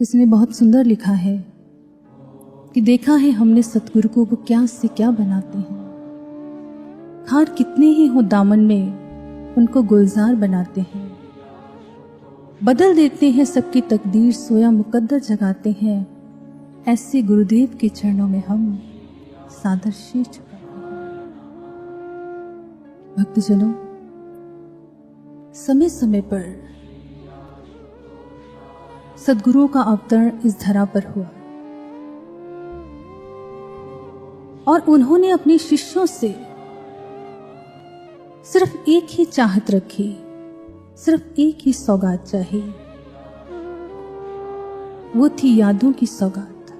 इसमें बहुत सुंदर लिखा है कि देखा है हमने सतगुरु को वो क्या से क्या बनाते हैं। हार कितने ही हो दामन में उनको गुलजार बनाते हैं। बदल देते हैं सबकी तकदीर, सोया मुकद्दर जगाते हैं। ऐसे गुरुदेव के चरणों में हम सादर शीश झुकाते हैं। भक्तजनों, समय समय पर सद्गुरुओं का अवतरण इस धरा पर हुआ और उन्होंने अपने शिष्यों से सिर्फ एक ही चाहत रखी, सिर्फ एक ही सौगात चाहिए, वो थी यादों की सौगात।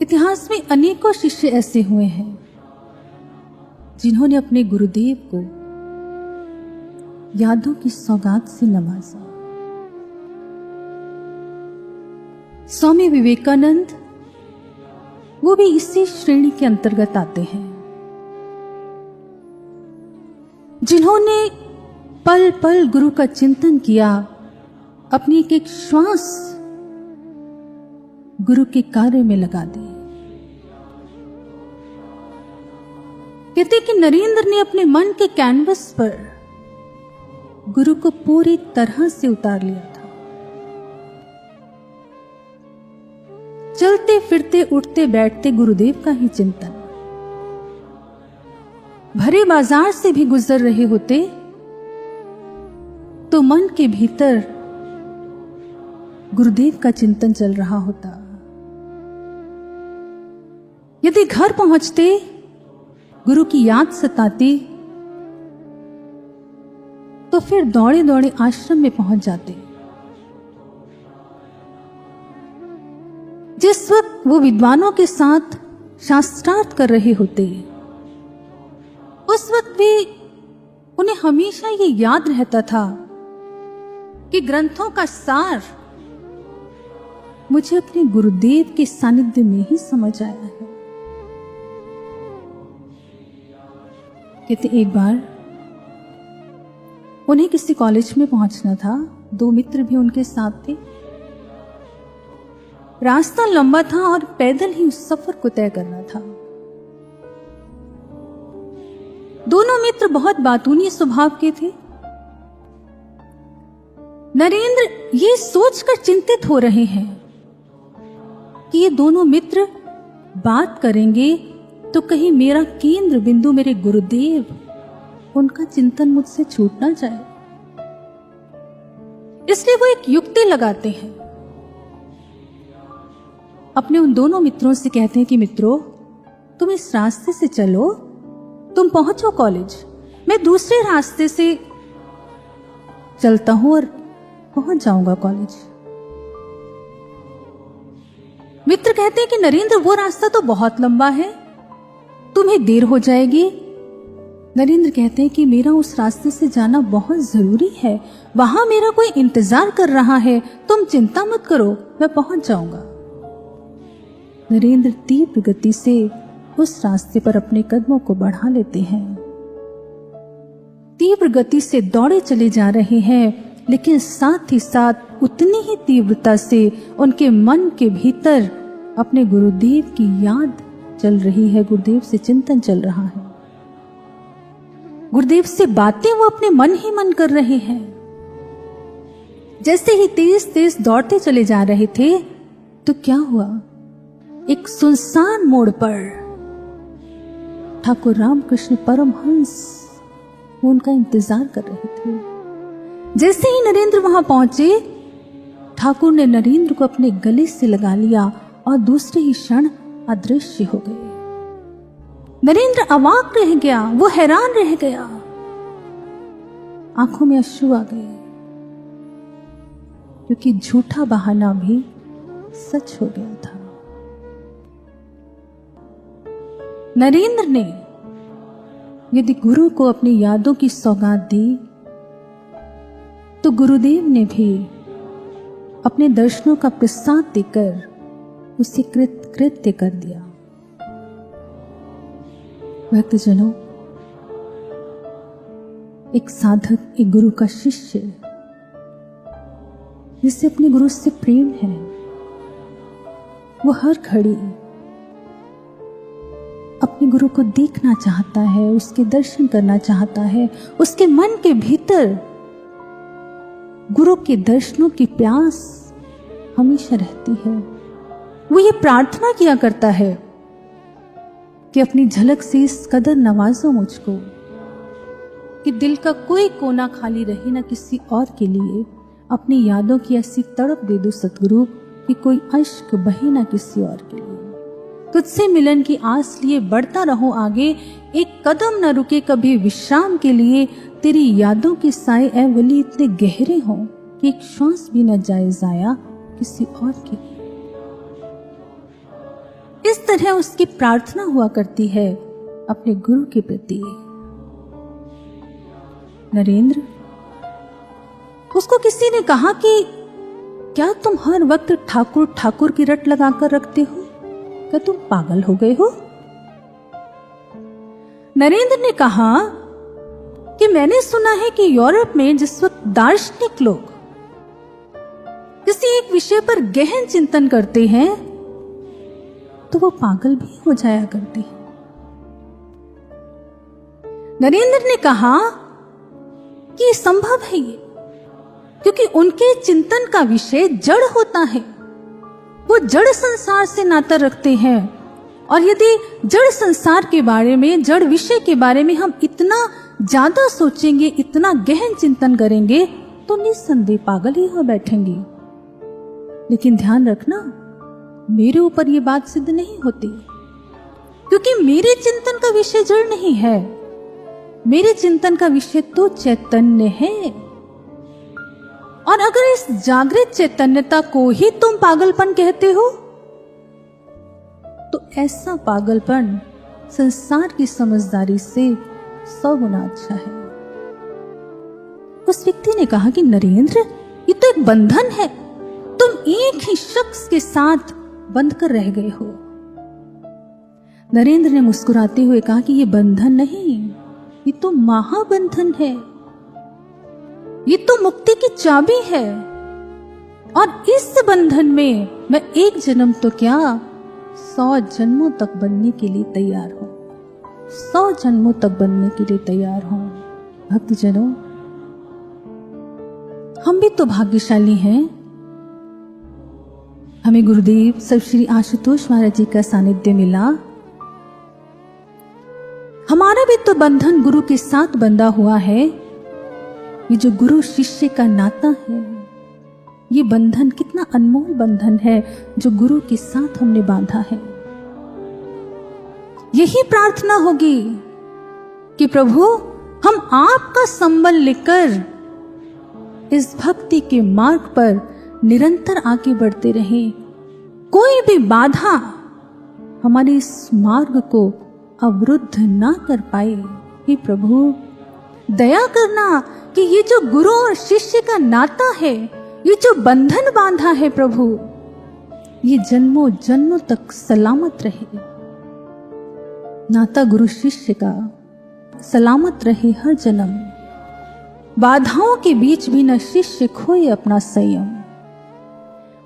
इतिहास में अनेकों शिष्य ऐसे हुए हैं जिन्होंने अपने गुरुदेव को यादों की सौगात से नवाजा। स्वामी विवेकानंद वो भी इसी श्रेणी के अंतर्गत आते हैं, जिन्होंने पल पल गुरु का चिंतन किया, अपनी एक एक श्वास गुरु के कार्य में लगा दी। कहते कि नरेंद्र ने अपने मन के कैनवस पर गुरु को पूरी तरह से उतार लिया था। चलते फिरते उठते बैठते गुरुदेव का ही चिंतन। भरे बाजार से भी गुजर रहे होते तो मन के भीतर गुरुदेव का चिंतन चल रहा होता। यदि घर पहुंचते गुरु की याद सताती तो फिर दौड़े दौड़े आश्रम में पहुंच जाते। जिस वक्त वो विद्वानों के साथ शास्त्रार्थ कर रहे होते, उस वक्त भी उन्हें हमेशा ये याद रहता था कि ग्रंथों का सार मुझे अपने गुरुदेव के सानिध्य में ही समझ आया है। कहते एक बार उन्हें किसी कॉलेज में पहुंचना था, दो मित्र भी उनके साथ थे। रास्ता लंबा था और पैदल ही उस सफर को तय करना था। दोनों मित्र बहुत बातूनी स्वभाव के थे। नरेंद्र ये सोचकर चिंतित हो रहे हैं कि ये दोनों मित्र बात करेंगे तो कहीं मेरा केंद्र बिंदु मेरे गुरुदेव, उनका चिंतन मुझसे छूट ना जाए। इसलिए वो एक युक्ति लगाते हैं। अपने उन दोनों मित्रों से कहते हैं कि मित्रों, तुम इस रास्ते से चलो, तुम पहुंचो कॉलेज, मैं दूसरे रास्ते से चलता हूं और पहुंच जाऊंगा कॉलेज। मित्र कहते हैं कि नरेंद्र वो रास्ता तो बहुत लंबा है, तुम्हें देर हो जाएगी। नरेंद्र कहते हैं कि मेरा उस रास्ते से जाना बहुत जरूरी है, वहां मेरा कोई इंतजार कर रहा है, तुम चिंता मत करो, मैं पहुंच जाऊंगा। नरेंद्र तीव्र गति से उस रास्ते पर अपने कदमों को बढ़ा लेते हैं। तीव्र गति से दौड़े चले जा रहे हैं, लेकिन साथ ही साथ उतनी ही तीव्रता से उनके मन के भीतर अपने गुरुदेव की याद चल रही है, गुरुदेव से चिंतन चल रहा है, गुरुदेव से बातें वो अपने मन ही मन कर रहे हैं। जैसे ही तेज तेज दौड़ते चले जा रहे थे तो क्या हुआ, एक सुनसान मोड़ पर ठाकुर रामकृष्ण परमहंस वो उनका इंतजार कर रहे थे। जैसे ही नरेंद्र वहां पहुंचे, ठाकुर ने नरेंद्र को अपने गले से लगा लिया और दूसरे ही क्षण अदृश्य हो गए। नरेंद्र अवाक रह गया, वो हैरान रह गया, आंखों में अश्रु आ गए, क्योंकि झूठा बहाना भी सच हो गया था। नरेंद्र ने यदि गुरु को अपनी यादों की सौगात दी, तो गुरुदेव ने भी अपने दर्शनों का प्रसाद देकर उसे कृत्य कर दिया। भक्तजनों, एक साधक, एक गुरु का शिष्य जिसे अपने गुरु से प्रेम है, वो हर घड़ी अपने गुरु को देखना चाहता है, उसके दर्शन करना चाहता है। उसके मन के भीतर गुरु के दर्शनों की प्यास हमेशा रहती है। वो ये प्रार्थना किया करता है कि अपनी झलक से इस कदर नवाजो मुझको कि दिल का कोई कोना खाली रहे ना किसी और के लिए। अपनी यादों की ऐसी तड़प दे दो सतगुरु कि कोई अश्क बहे ना किसी और के लिए। तुझसे मिलन की आस लिए बढ़ता रहो आगे, एक कदम न रुके कभी विश्राम के लिए। तेरी यादों के साए ए वली इतने गहरे हों कि एक श्वास भी न जाए जाया किसी और के लिए। इस तरह उसकी प्रार्थना हुआ करती है अपने गुरु के प्रति। नरेंद्र, उसको किसी ने कहा कि क्या तुम हर वक्त ठाकुर ठाकुर की रट लगाकर रखते हो? क्या तुम पागल हो गए हो? नरेंद्र ने कहा कि मैंने सुना है कि यूरोप में जिस वक्त दार्शनिक लोग किसी एक विषय पर गहन चिंतन करते हैं तो वो पागल भी हो जाया करते हैं। नरेंद्र ने कहा कि ये संभव है ये, क्योंकि उनके चिंतन का विषय जड़ होता है। वो जड़ संसार से नाता रखते हैं, और यदि जड़ संसार के बारे में, जड़ विषय के बारे में हम इतना ज्यादा सोचेंगे, इतना गहन चिंतन करेंगे तो निस्संदेह पागल ही हो बैठेंगे। लेकिन ध्यान रखना, मेरे ऊपर ये बात सिद्ध नहीं होती, क्योंकि मेरे चिंतन का विषय जड़ नहीं है। मेरे चिंतन का विषय तो चैतन्य है। और अगर इस जागृत चैतन्यता को ही तुम पागलपन कहते हो तो ऐसा पागलपन संसार की समझदारी से 100 गुना अच्छा है। उस व्यक्ति ने कहा कि नरेंद्र, ये तो एक बंधन है, तुम एक ही शख्स के साथ बंध कर रह गए हो। नरेंद्र ने मुस्कुराते हुए कहा कि ये बंधन नहीं, ये तो महाबंधन है, ये तो मुक्ति की चाबी है। और इस बंधन में मैं एक जन्म तो क्या 100 जन्मों तक बनने के लिए तैयार हूं। 100 जन्मों तक बनने के लिए तैयार हूं। भक्तजनों, हम भी तो भाग्यशाली हैं। हमें गुरुदेव सब श्री आशुतोष महाराज जी का सानिध्य मिला। हमारा भी तो बंधन गुरु के साथ बंधा हुआ है। ये जो गुरु शिष्य का नाता है, ये बंधन कितना अनमोल बंधन है जो गुरु के साथ हमने बांधा है। यही प्रार्थना होगी कि प्रभु, हम आपका संबल लेकर इस भक्ति के मार्ग पर निरंतर आगे बढ़ते रहें। कोई भी बाधा हमारे इस मार्ग को अवरुद्ध ना कर पाए। हे प्रभु, दया करना कि ये जो गुरु और शिष्य का नाता है, ये जो बंधन बांधा है प्रभु, ये जन्मों जन्मों तक सलामत रहे। नाता गुरु शिष्य का सलामत रहे हर जन्म। बाधाओं के बीच भी न शिष्य खोए अपना संयम।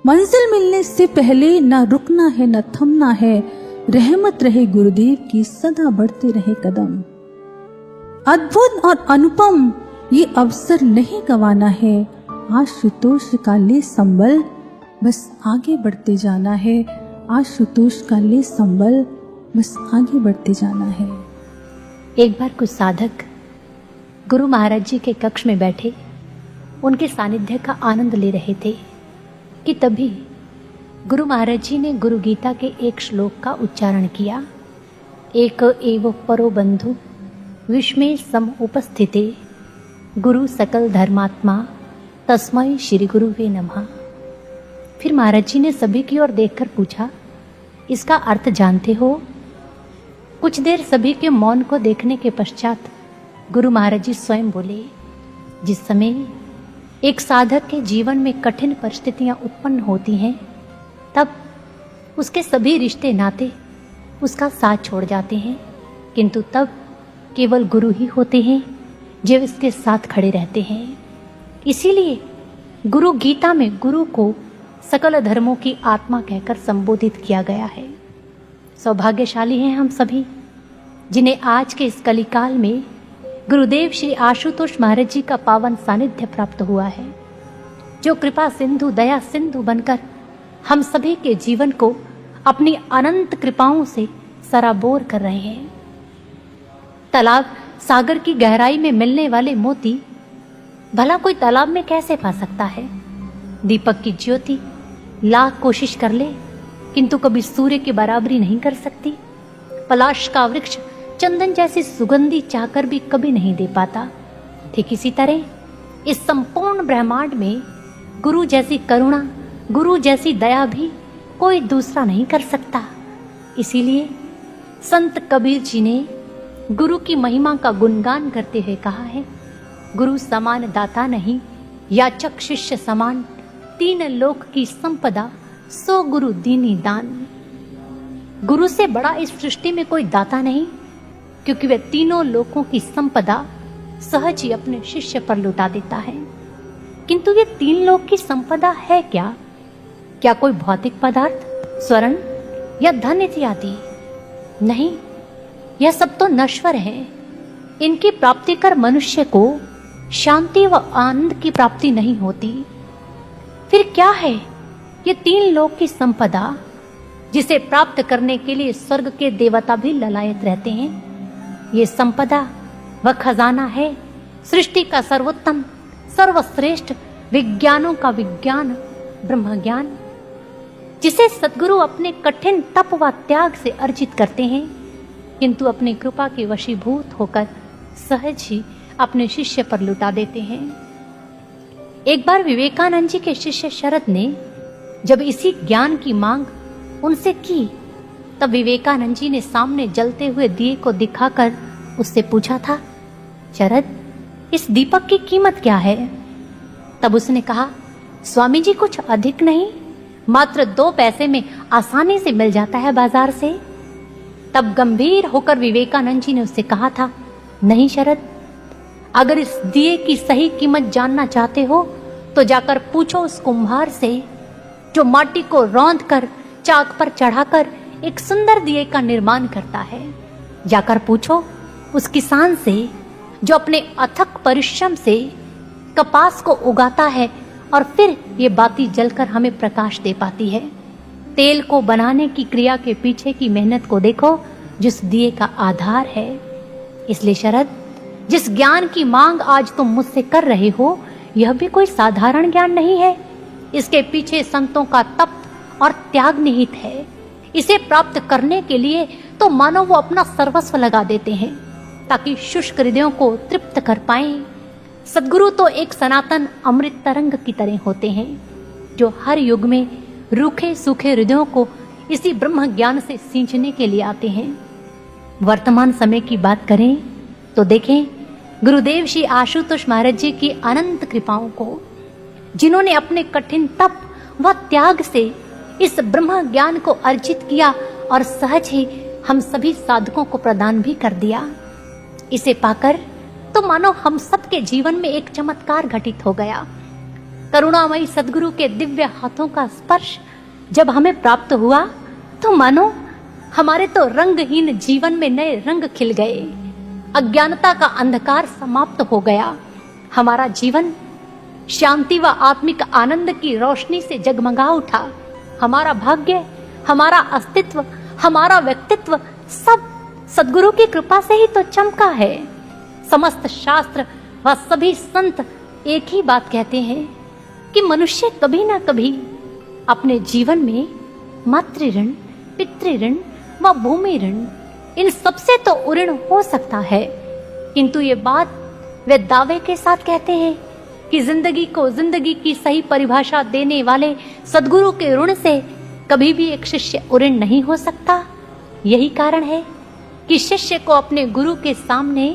मंजिल मिलने से पहले न रुकना है न थमना है। रहमत रहे गुरुदेव की, सदा बढ़ते रहे कदम। अद्भुत और अनुपम ये अवसर नहीं गंवाना है। आशुतोष का ले संबल, बस आगे बढ़ते जाना है। आशुतोष का ले संबल, बस आगे बढ़ते जाना है। एक बार कुछ साधक गुरु महाराज जी के कक्ष में बैठे उनके सानिध्य का आनंद ले रहे थे कि तभी गुरु महाराज जी ने गुरु गीता के एक श्लोक का उच्चारण किया। एक एव परो बंधु विस्मय सम उपस्थिते गुरु सकल धर्मात्मा तस्मै श्री गुरुवे नमः। फिर महाराज जी ने सभी की ओर देखकर पूछा, इसका अर्थ जानते हो? कुछ देर सभी के मौन को देखने के पश्चात गुरु महाराज जी स्वयं बोले, जिस समय एक साधक के जीवन में कठिन परिस्थितियां उत्पन्न होती हैं, तब उसके सभी रिश्ते नाते उसका साथ छोड़ जाते हैं, किंतु तब केवल गुरु ही होते हैं जो इसके साथ खड़े रहते हैं। इसीलिए गुरु गीता में गुरु को सकल धर्मों की आत्मा कहकर संबोधित किया गया है। सौभाग्यशाली हैं हम सभी जिन्हें आज के इस कलिकाल में गुरुदेव श्री आशुतोष महाराज जी का पावन सानिध्य प्राप्त हुआ है, जो कृपा सिंधु दया सिंधु बनकर हम सभी के जीवन को अपनी अनंत कृपाओं से सराबोर कर रहे हैं। तालाब सागर की गहराई में मिलने वाले मोती भला कोई तालाब में कैसे पा सकता है? दीपक की ज्योति लाख कोशिश कर ले किंतु कभी सूर्य की बराबरी नहीं कर सकती। पलाश का वृक्ष चंदन जैसी सुगंधी चाहकर भी कभी नहीं दे पाता। ठीक इसी तरह इस संपूर्ण ब्रह्मांड में गुरु जैसी करुणा, गुरु जैसी दया भी कोई दूसरा नहीं कर सकता। इसीलिए संत कबीर जी ने गुरु की महिमा का गुणगान करते हुए कहा है, गुरु समान दाता नहीं, याचक शिष्य समान, तीन लोक की संपदा, सो गुरु दीनी दान। गुरु से बड़ा इस सृष्टि में कोई दाता नहीं, क्योंकि वह तीनों लोकों की संपदा सहज ही अपने शिष्य पर लुटा देता है। किंतु ये तीन लोक की संपदा है क्या? क्या कोई भौतिक पदार्थ, स्वर्ण या धन इत्यादि? नहीं, यह सब तो नश्वर है। इनकी प्राप्ति कर मनुष्य को शांति व आनंद की प्राप्ति नहीं होती। फिर क्या है ये तीन लोक की संपदा, जिसे प्राप्त करने के लिए स्वर्ग के देवता भी ललायत रहते हैं? ये संपदा व खजाना है सृष्टि का सर्वोत्तम, सर्वश्रेष्ठ विज्ञानों का विज्ञान, ब्रह्म ज्ञान, जिसे सद्गुरु अपने कठिन तप व त्याग से अर्जित करते हैं, किंतु अपनी कृपा के वशीभूत होकर सहज ही अपने शिष्य पर लुटा देते हैं। एक बार विवेकानंद जी के शिष्य शरद ने जब इसी ज्ञान की मांग उनसे की, तब विवेकानंद जी ने सामने जलते हुए दिए को दिखाकर उससे पूछा था, शरद, इस दीपक की कीमत क्या है? तब उसने कहा, स्वामी जी कुछ अधिक नहीं, मात्र 2 पैसे में आसानी से मिल जाता है बाजार से। तब गंभीर होकर विवेकानंद जी ने उससे कहा था, नहीं शरद, अगर इस दिए की सही कीमत जानना चाहते हो तो जाकर पूछो उस कुम्हार से जो माटी को रौंद कर चाक पर चढ़ाकर एक सुंदर दिए का निर्माण करता है। जाकर पूछो उस किसान से जो अपने अथक परिश्रम से कपास को उगाता है और फिर ये बाती जलकर हमें प्रकाश दे पाती है। तेल को बनाने की क्रिया के पीछे की मेहनत को देखो, जिस दिए का आधार है। इसलिए शरद, जिस ज्ञान की मांग आज तुम मुझसे कर रहे हो, यह भी कोई साधारण ज्ञान नहीं है। इसके पीछे संतों का तप और त्याग निहित है। इसे प्राप्त करने के लिए तो मानो वो अपना सर्वस्व लगा देते हैं ताकि शुष्क हृदयों को तृप्त कर पाएं। सद्गुरु तो एक सनातन अमृत तरंग की तरह होते हैं, जो हर युग में रूखे सूखे हृदयों को इसी ब्रह्म ज्ञान से सींचने के लिए आते हैं। वर्तमान समय की बात करें तो देखें गुरुदेव श्री आशुतोष महाराज जी की अनंत कृपाओं को, जिन्होंने अपने कठिन तप व त्याग से इस ब्रह्म ज्ञान को अर्जित किया और सहज ही हम सभी साधकों को प्रदान भी कर दिया। इसे पाकर तो मानो हम सबके जीवन में एक चमत्कार घटित हो गया। करुणामयी सद्गुरु के दिव्य हाथों का स्पर्श जब हमें प्राप्त हुआ तो मानो हमारे तो रंगहीन जीवन में नए रंग खिल गए। अज्ञानता का अंधकार समाप्त हो गया। हमारा जीवन शांति व आत्मिक आनंद की रोशनी से जगमगा उठा। हमारा भाग्य, हमारा अस्तित्व, हमारा व्यक्तित्व सब सद्गुरु की कृपा से ही तो चमका है। समस्त शास्त्र व सभी संत एक ही बात कहते हैं कि मनुष्य कभी ना कभी अपने जीवन में मातृ ऋण, पितृ ऋण व भूमि ऋण, इन सबसे तो उऋण हो सकता है, किंतु ये बात वे दावे के साथ कहते हैं कि जिंदगी को जिंदगी की सही परिभाषा देने वाले सद्गुरु के ऋण से कभी भी एक शिष्य उऋण नहीं हो सकता। यही कारण है कि शिष्य को अपने गुरु के सामने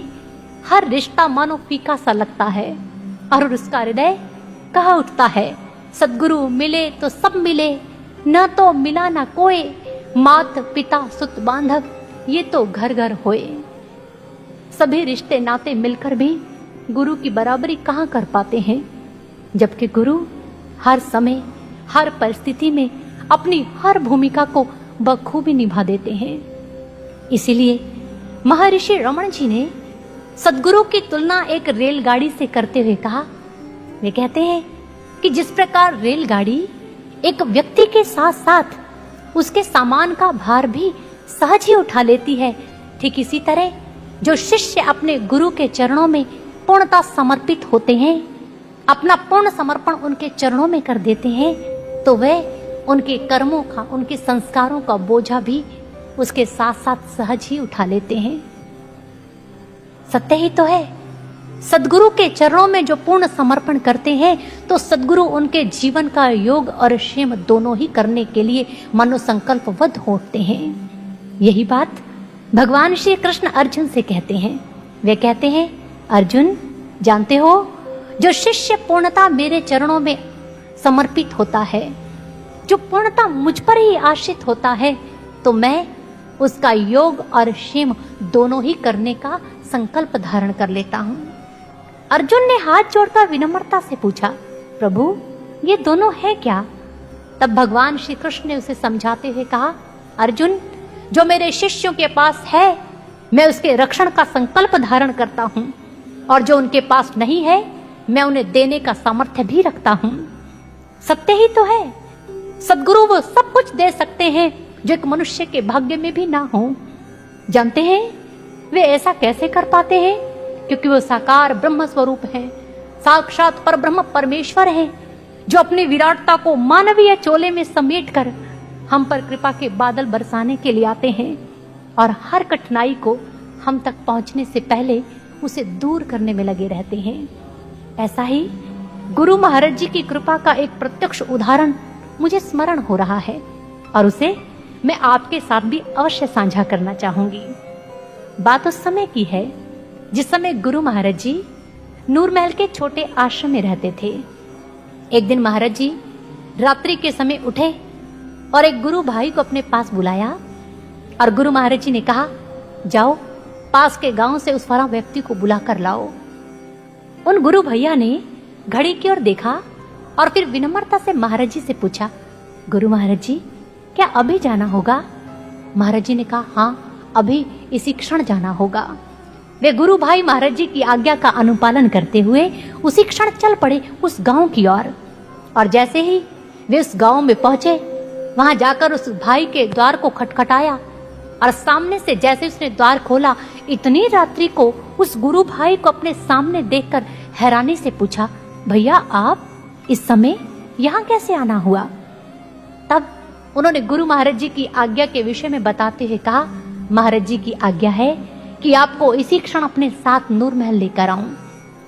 हर रिश्ता मानो फीका सा लगता है और उसका हृदय कहा उठता है, सद्गुरु मिले तो सब मिले, न तो मिला न कोई, मात पिता सुत बांधव ये तो घर घर होए। सभी रिश्ते नाते मिलकर भी गुरु की बराबरी कहाँ कर पाते हैं, जबकि गुरु हर समय, हर परिस्थिति में अपनी हर भूमिका को बखूबी निभा देते हैं। इसीलिए महर्षि रमण जी ने सद्गुरु की तुलना एक रेलगाड़ी से करते हुए कहा, वे कहते हैं कि जिस प्रकार रेलगाड़ी एक व्यक्ति के साथ साथ उसके सामान का भार भी सहज ही उठा लेती है, ठीक इसी तरह जो शिष्य अपने गुरु के चरणों में पूर्णतः समर्पित होते हैं, अपना पूर्ण समर्पण उनके चरणों में कर देते हैं, तो वे उनके कर्मों का, उनके संस्कारों का बोझा भी उसके साथ साथ सहज ही उठा लेते हैं। सत्य ही तो है, सद्गुरु के चरणों में जो पूर्ण समर्पण करते हैं तो सद्गुरु उनके जीवन का योग और क्षेम दोनों ही करने के लिए मनोसंकल्पबद्ध होते हैं। यही बात भगवान श्री कृष्ण अर्जुन से कहते हैं। वे कहते हैं, अर्जुन जानते हो, जो शिष्य पूर्णता मेरे चरणों में समर्पित होता है, जो पूर्णता मुझ पर ही आश्रित होता है, तो मैं उसका योग और क्षेम दोनों ही करने का संकल्प धारण कर लेता हूँ। अर्जुन ने हाथ जोड़कर विनम्रता से पूछा, प्रभु ये दोनों है क्या? तब भगवान श्री कृष्ण ने उसे समझाते हुए कहा, अर्जुन जो मेरे शिष्यों के पास है मैं उसके रक्षण का संकल्प धारण करता हूँ, और जो उनके पास नहीं है मैं उन्हें देने का सामर्थ्य भी रखता हूँ। सत्य ही तो है, सद्गुरु वो सब कुछ दे सकते हैं जो एक मनुष्य के भाग्य में भी ना हो। जानते हैं वे ऐसा कैसे कर पाते हैं? क्योंकि वो साकार ब्रह्म स्वरूप है, साक्षात पर ब्रह्म परमेश्वर है, जो अपनी विराटता को मानवीय चोले में समेटकर हम पर कृपा के बादल बरसाने के लिए आते हैं और हर कठिनाई को हम तक पहुंचने से पहले उसे दूर करने में लगे रहते हैं। ऐसा ही गुरु महाराज जी की कृपा का एक प्रत्यक्ष उदाहरण मुझे स्मरण हो रहा है और उसे मैं आपके साथ भी अवश्य साझा करना चाहूंगी। बात उस समय की है जिस समय गुरु महाराज जी नूरमहल के छोटे आश्रम में रहते थे। एक दिन महाराज जी रात्रि के समय उठे और एक गुरु भाई को अपने पास बुलाया और गुरु महाराज जी ने कहा, जाओ पास के गांव से उस फला व्यक्ति को बुला कर लाओ। उन गुरु भैया ने घड़ी की ओर देखा और फिर विनम्रता से महाराज जी से पूछा, गुरु महाराज जी क्या अभी जाना होगा? महाराज जी ने कहा, हाँ अभी इसी क्षण जाना होगा। वे गुरु भाई महाराज जी की आज्ञा का अनुपालन करते हुए उसी क्षण चल पड़े उस गांव की ओर। और जैसे ही वे उस गांव में पहुंचे, वहां जाकर उस भाई के द्वार को खटखटाया और सामने से जैसे उसने द्वार खोला, इतनी रात्रि को उस गुरु भाई को अपने सामने देखकर हैरानी से पूछा, भैया आप इस समय यहाँ कैसे आना हुआ? तब उन्होंने गुरु महाराज जी की आज्ञा के विषय में बताते हुए कहा, महाराज जी की आज्ञा है कि आपको इसी क्षण अपने साथ नूरमहल लेकर आऊं।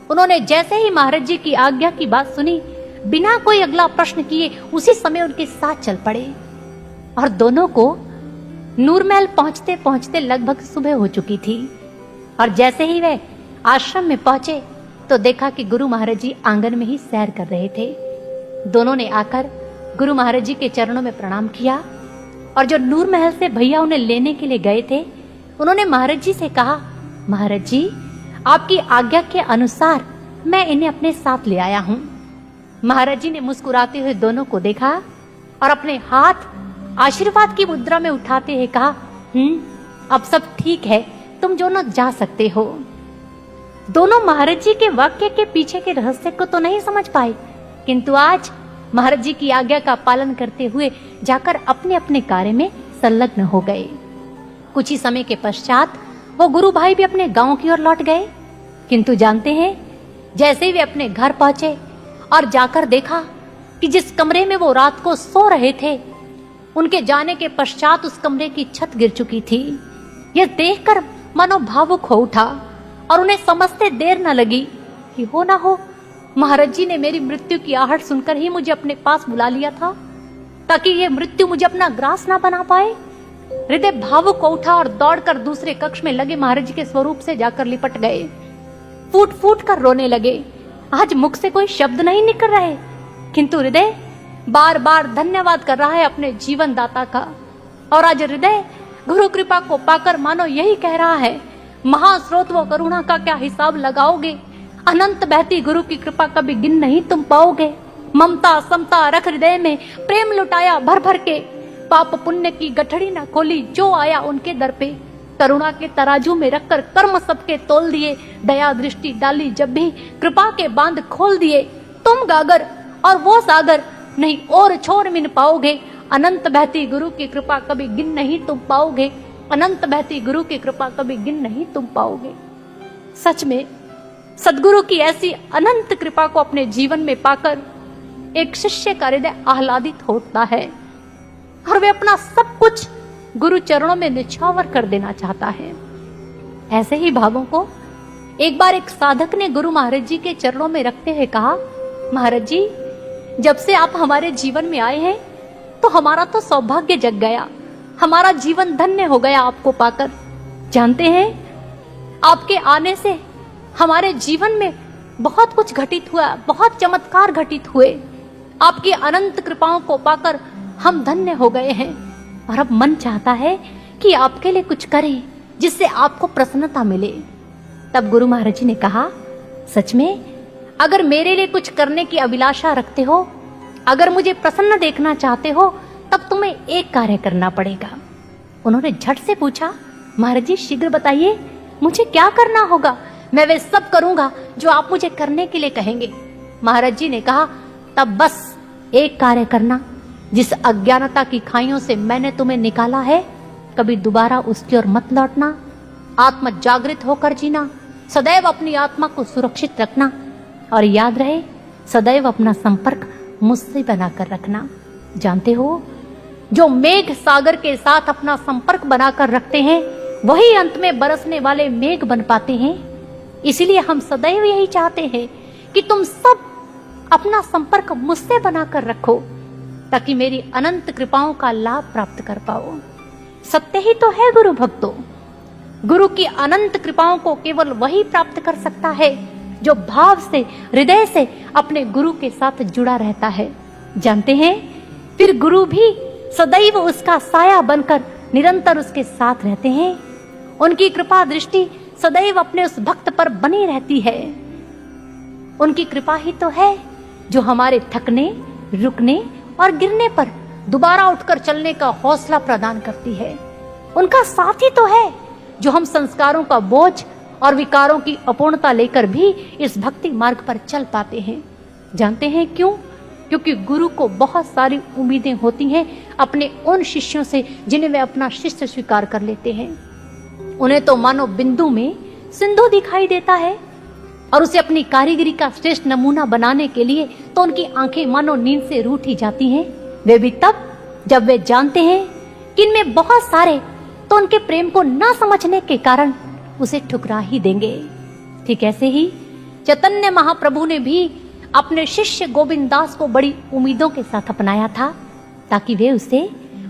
उन्होंने जैसे ही महाराज जी की आज्ञा की बात सुनी, बिना कोई अगला प्रश्न किए उसी समय उनके साथ चल पड़े और दोनों को नूरमहल पहुंचते पहुंचते लगभग सुबह हो चुकी थी। और जैसे ही वे आश्रम में पहुंचे तो देखा कि गुरु महाराज जी आंगन में ही सैर कर रहे थे। दोनों ने आकर गुरु महाराज जी के चरणों में प्रणाम किया और जो नूरमहल से भैया उन्हें लेने के लिए गए थे, उन्होंने महाराज जी से कहा, महाराज जी आपकी आज्ञा के अनुसार मैं इन्हें अपने साथ ले आया हूँ। महाराज जी ने मुस्कुराते हुए दोनों को देखा और अपने हाथ आशीर्वाद की मुद्रा में उठाते हुए कहा, अब सब ठीक है, तुम दोनों जा सकते हो। दोनों महाराज जी के वाक्य के पीछे के रहस्य को तो नहीं समझ पाए, किंतु आज महाराज जी की आज्ञा का पालन करते हुए जाकर अपने अपने कार्य में संलग्न हो गए। कुछ ही समय के पश्चात वो गुरु भाई भी अपने गांव की ओर लौट गए। किंतु जानते हैं, जैसे ही वे अपने घर पहुंचे और जाकर देखा कि जिस कमरे में वो रात को सो रहे थे, उनके जाने के पश्चात उस कमरे की छत गिर चुकी थी। यह देखकर मनो भावुक हो उठा और उन्हें समझते देर न लगी कि हो ना हो महाराज जी ने मेरी मृत्यु की आहट सुनकर ही मुझे अपने पास बुला लिया था, ताकि ये मृत्यु मुझे अपना ग्रास ना बना पाए। हृदय भावुक हो उठा और दौड़कर दूसरे कक्ष में लगे महाराज जी के स्वरूप से जाकर लिपट गए। फूट फूट कर रोने लगे। आज मुख से कोई शब्द नहीं निकल रहे, किंतु हृदय बार बार धन्यवाद कर रहा है अपने जीवन दाता का। और आज हृदय गुरु कृपा को पाकर मानो यही कह रहा है, महास्रोत व करुणा का क्या हिसाब लगाओगे? अनंत बहती गुरु की कृपा कभी गिन नहीं तुम पाओगे। ममता समता रख हृदय में, प्रेम लुटाया भर भर के, पाप पुण्य की गठड़ी न खोली, जो आया उनके दर पे। करुणा के तराजू में रखकर कर्म सबके तोल दिए, दया दृष्टि डाली जब भी, कृपा के बांध खोल दिए। तुम गागर और वो सागर, नहीं और छोर मिन पाओगे, अनंत बहती गुरु की कृपा कभी गिन नहीं तुम पाओगे, अनंत बहती गुरु की कृपा कभी गिन नहीं तुम पाओगे। सच में सदगुरु की ऐसी अनंत कृपा को अपने जीवन में पाकर एक शिष्य का हृदय आह्लादित होता है और वे अपना सब कुछ गुरु चरणों में निछावर कर देना चाहता है। ऐसे ही भावों को एक बार एक साधक ने गुरु महाराज जी के चरणों में रखते हुए कहा, महाराज जी, जब से आप हमारे जीवन में आए हैं तो हमारा तो सौभाग्य जग गया, हमारा जीवन धन्य हो गया आपको पाकर। जानते हैं, आपके आने से हमारे जीवन में बहुत कुछ घटित हुआ, बहुत चमत्कार घटित हुए। आपकी अनंत कृपाओं को पाकर हम धन्य हो गए हैं और अब मन चाहता है कि आपके लिए कुछ करें जिससे आपको प्रसन्नता मिले। तब गुरु महाराज जी ने कहा, सच में अगर मेरे लिए कुछ करने की अभिलाषा रखते हो, अगर मुझे प्रसन्न देखना चाहते हो, तब तुम्हें एक कार्य करना पड़ेगा। उन्होंने झट से पूछा, महाराज जी शीघ्र बताइए, मुझे क्या करना होगा? मैं वे सब करूंगा जो आप मुझे करने के लिए कहेंगे। महाराज जी ने कहा, तब बस एक कार्य करना, जिस अज्ञानता की खाइयों से मैंने तुम्हें निकाला है, कभी दोबारा उसकी ओर मत लौटना। आत्म जागृत होकर जीना, सदैव अपनी आत्मा को सुरक्षित रखना और याद रहे, सदैव अपना संपर्क मुझसे बनाकर रखना। जानते हो, जो मेघ सागर के साथ अपना संपर्क बनाकर रखते हैं, वही अंत में बरसने वाले मेघ बन पाते हैं। इसलिए हम सदैव यही चाहते हैं कि तुम सब अपना संपर्क मुझसे बनाकर रखो, ताकि मेरी अनंत कृपाओं का लाभ प्राप्त कर पाओ। सत्य ही तो है गुरु भक्तों, गुरु की अनंत कृपाओं को केवल वही प्राप्त कर सकता है जो भाव से, हृदय से अपने गुरु के साथ जुड़ा रहता है। जानते हैं, फिर गुरु भी सदैव उसका साया बनकर निरंतर उसके साथ रहते हैं। उनकी कृपा दृष्टि सदैव अपने उस भक्त पर बनी रहती है। उनकी कृपा ही तो है जो हमारे थकने, रुकने और गिरने पर दोबारा उठकर चलने का हौसला प्रदान करती है। उनका साथ ही तो है जो हम संस्कारों का बोझ और विकारों की अपूर्णता लेकर भी इस भक्ति मार्ग पर चल पाते हैं। जानते हैं क्यों? क्योंकि गुरु को बहुत सारी उम्मीदें होती हैं अपने उन शिष्यों से जिन्हें वे अपना शिष्य स्वीकार कर लेते हैं। उन्हें तो मानो बिंदु में सिंधु दिखाई देता है और उसे अपनी कारीगरी का श्रेष्ठ नमूना बनाने के लिए तो उनकी आंखें मानो नींद से रूठ ही जाती हैं। वे भी तब जब वे जानते हैं कि इनमें बहुत सारे तो उनके प्रेम को न समझने के कारण उसे ठुकरा ही देंगे। ठीक ऐसे ही चैतन्य महाप्रभु ने भी अपने शिष्य गोविंद दास को बड़ी उम्मीदों के साथ अपनाया था, ताकि वे उसे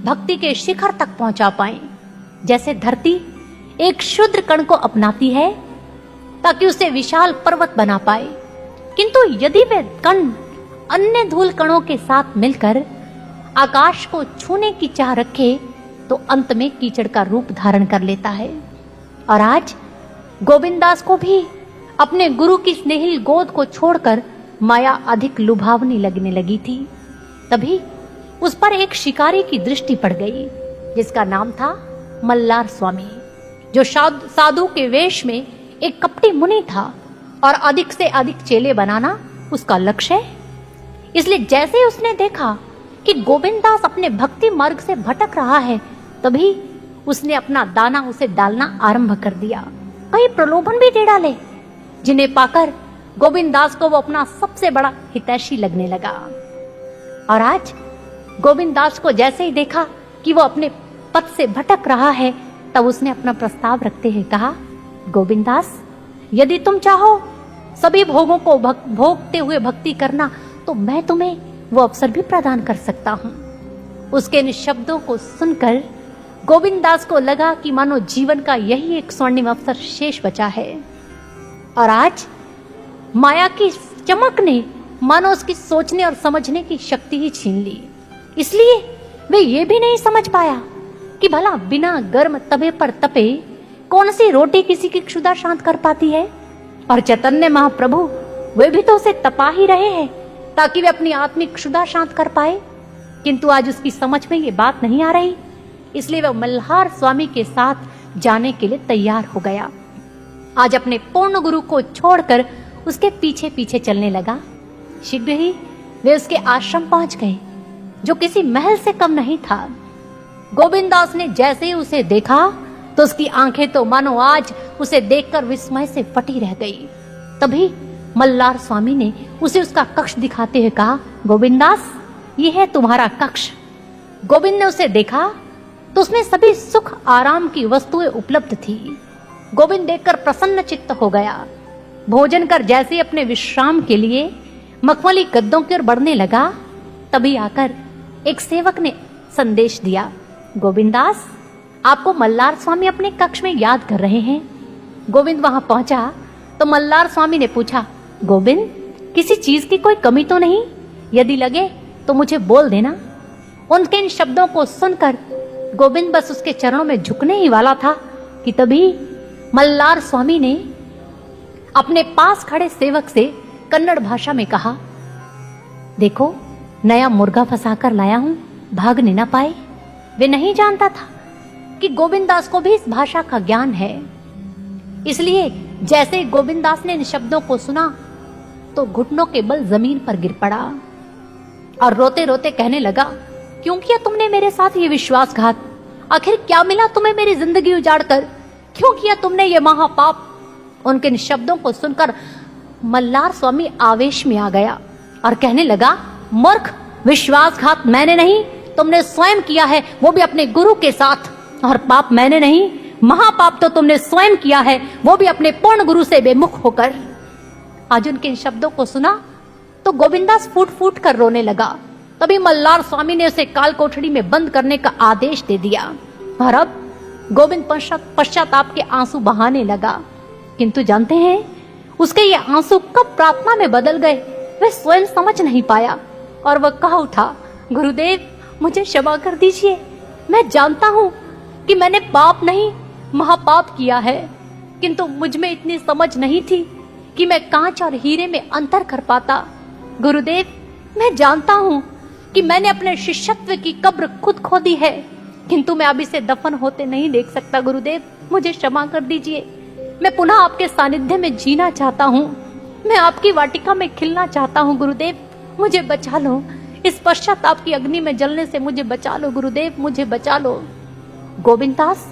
भक्ति के शिखर तक पहुंचा पाएं। जैसे धरती एक क्षुद्र कण को अपनाती है ताकि उसे विशाल पर्वत बना पाए, किंतु यदि वे कण अन्य धूल कणों के साथ मिलकर आकाश को छूने की चाह रखे तो अंत में कीचड़ का रूप धारण कर लेता है। और आज गोविंद दास को भी अपने गुरु की स्नेहिल गोद को छोड़कर माया अधिक लुभावनी लगने लगी थी। तभी उस पर एक शिकारी की दृष्टि पड़ गई, जिसका नाम था मल्लार स्वामी, जो साधु के वेश में एक कपटी मुनि था और अधिक से अधिक चेले बनाना उसका लक्ष्य है। इसलिए जैसे ही उसने देखा कि गोविंद दास अपने भक्ति मार्ग से भटक रहा है, तभी उसने अपना दाना उसे डालना आरंभ कर दिया। कई प्रलोभन भी दे डाले, जिन्हें पाकर गोविंद दास को वो अपना सबसे बड़ा हितैषी लगने लगा। और आज गोविंद दास को जैसे ही देखा कि वो अपने पथ से भटक रहा है, तब उसने अपना प्रस्ताव रखते हुए कहा, गोविंद दास, यदि तुम चाहो सभी भोगों को भोगते हुए भक्ति करना, तो मैं तुम्हें वो अवसर भी प्रदान कर सकता हूँ। उसके इन शब्दों को सुनकर गोविंद दास को लगा कि मानो जीवन का यही एक स्वर्णिम अवसर शेष बचा है। और आज माया की चमक ने मानो उसकी सोचने और समझने की शक्ति ही छीन ली। इसलिए वे ये भी नहीं समझ पाया कि भला बिना गर्म तवे पर तपे कौन सी रोटी किसी की क्षुधा शांत कर पाती है। और चैतन्य महाप्रभु वे भी तो उसे तपा ही रहे हैं, ताकि वे अपनी आत्मिक क्षुधा शांत कर पाए, किंतु आज उसकी समझ में ये बात नहीं आ रही, इसलिए वह मल्हार स्वामी के साथ जाने के लिए तैयार हो गया। आज अपने पूर्ण गुरु को छोड़कर उसके पीछे पीछे चलने लगा। शीघ्र ही वे उसके आश्रम पहुंच गए, जो किसी महल से कम नहीं था। गोविंददास ने जैसे ही उसे देखा तो उसकी आंखें तो मानो आज उसे देखकर विस्मय से फटी रह गई। तभी मल्हार स्वामी ने उसे उसका कक्ष दिखाते हुए कहा, गोविंददास, ये है तुम्हारा कक्ष। गोविंद ने उसे देखा तो उसमें सभी सुख आराम की वस्तुएं उपलब्ध थी। गोविंद देखकर प्रसन्न चित्त हो गया। भोजन कर जैसे अपने विश्राम के लिए मखमली गद्दों की ओर बढ़ने लगा, तभी आकर एक सेवक ने संदेश दिया, गोविंददास, आपको मल्हार स्वामी अपने कक्ष में याद कर रहे हैं। गोविंद वहां पहुंचा तो मल्हार स्वामी ने पूछा, गोविंद, किसी चीज की कोई कमी तो नहीं? यदि लगे तो मुझे बोल देना। उनके इन शब्दों को सुनकर गोविंद बस उसके चरणों में झुकने ही वाला था कि तभी मल्हार स्वामी ने अपने पास खड़े सेवक से कन्नड़ भाषा में कहा, देखो, नया मुर्गा फंसाकर लाया हूं, भागने ना पाए। वे नहीं जानता था कि गोविंददास को भी इस भाषा का ज्ञान है, इसलिए जैसे गोविंददास ने इन शब्दों को सुना तो घुटनों के बल जमीन पर गिर पड़ा और रोते रोते कहने लगा, क्यों किया तुमने मेरे साथ ये विश्वासघात? आखिर क्या मिला तुम्हें मेरी जिंदगी उजाड़ कर? क्यों किया तुमने ये महापाप? उनके इन शब्दों को सुनकर मल्हार स्वामी आवेश में आ गया और कहने लगा, मूर्ख, विश्वासघात मैंने नहीं, तुमने स्वयं किया है, वो भी अपने गुरु के साथ। और पाप मैंने नहीं, महापाप तो तुमने स्वयं किया है, वो भी अपने पूर्ण गुरु से बेमुख होकर। आज उनके इन शब्दों को सुना तो गोविंददास फूट फूट कर रोने लगा। तभी मल्हार स्वामी ने उसे काल कोठड़ी में बंद करने का आदेश दे दिया और अब गोविंद पश्चाताप के आंसू बहाने लगा। किंतु जानते हैं उसके ये आंसू कब प्रार्थना में बदल गए, वह स्वयं समझ नहीं पाया और वह कह उठा, गुरुदेव, मुझे क्षमा कर दीजिए। मैं जानता हूँ कि मैंने पाप नहीं, महापाप किया है, किंतु मुझ में इतनी समझ नहीं थी कि मैं कांच और हीरे में अंतर कर पाता। गुरुदेव, मैं जानता हूँ कि मैंने अपने शिष्यत्व की कब्र खुद खोदी है, किंतु मैं अब इसे दफन होते नहीं देख सकता। गुरुदेव, मुझे क्षमा कर दीजिए। मैं पुनः आपके सानिध्य में जीना चाहता हूँ, मैं आपकी वाटिका में खिलना चाहता हूँ। गुरुदेव, मुझे बचा लो, इस पश्चाताप की अग्नि में जलने से मुझे बचा लो। गुरुदेव, मुझे बचा लो। गोविंददास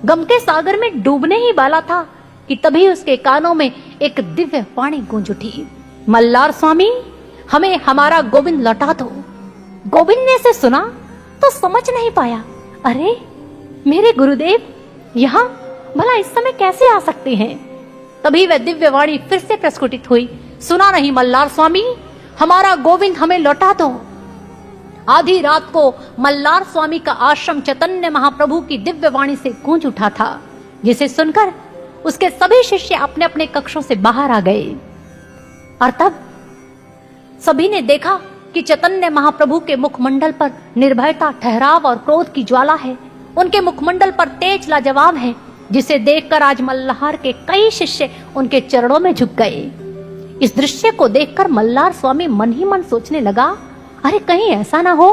गम के सागर में डूबने ही वाला था कि तभी उसके कानों में एक दिव्य वाणी गूंज उठी, मल्हार स्वामी, हमें हमारा गोविंद लौटा दो। गोविंद ने इसे सुना तो समझ नहीं पाया, अरे मेरे गुरुदेव यहाँ भला इस समय कैसे आ सकते हैं? तभी वह दिव्य वाणी फिर से प्रस्फुटित हुई, सुना नहीं मल्हार स्वामी, हमारा गोविंद हमें लौटा दो। आधी रात को मल्हार स्वामी का आश्रम चैतन्य महाप्रभु की दिव्य वाणी से गूंज उठा था, जिसे सुनकर उसके सभी शिष्य अपने अपने कक्षों से बाहर आ गए। और तब सभी ने देखा कि चैतन्य महाप्रभु के मुखमंडल पर निर्भयता, ठहराव और क्रोध की ज्वाला है। उनके मुखमंडल पर तेज लाजवाब है, जिसे देखकर आज मल्हार के कई शिष्य उनके चरणों में झुक गए। इस दृश्य को देखकर मल्हार स्वामी मन ही मन सोचने लगा, अरे कहीं ऐसा ना हो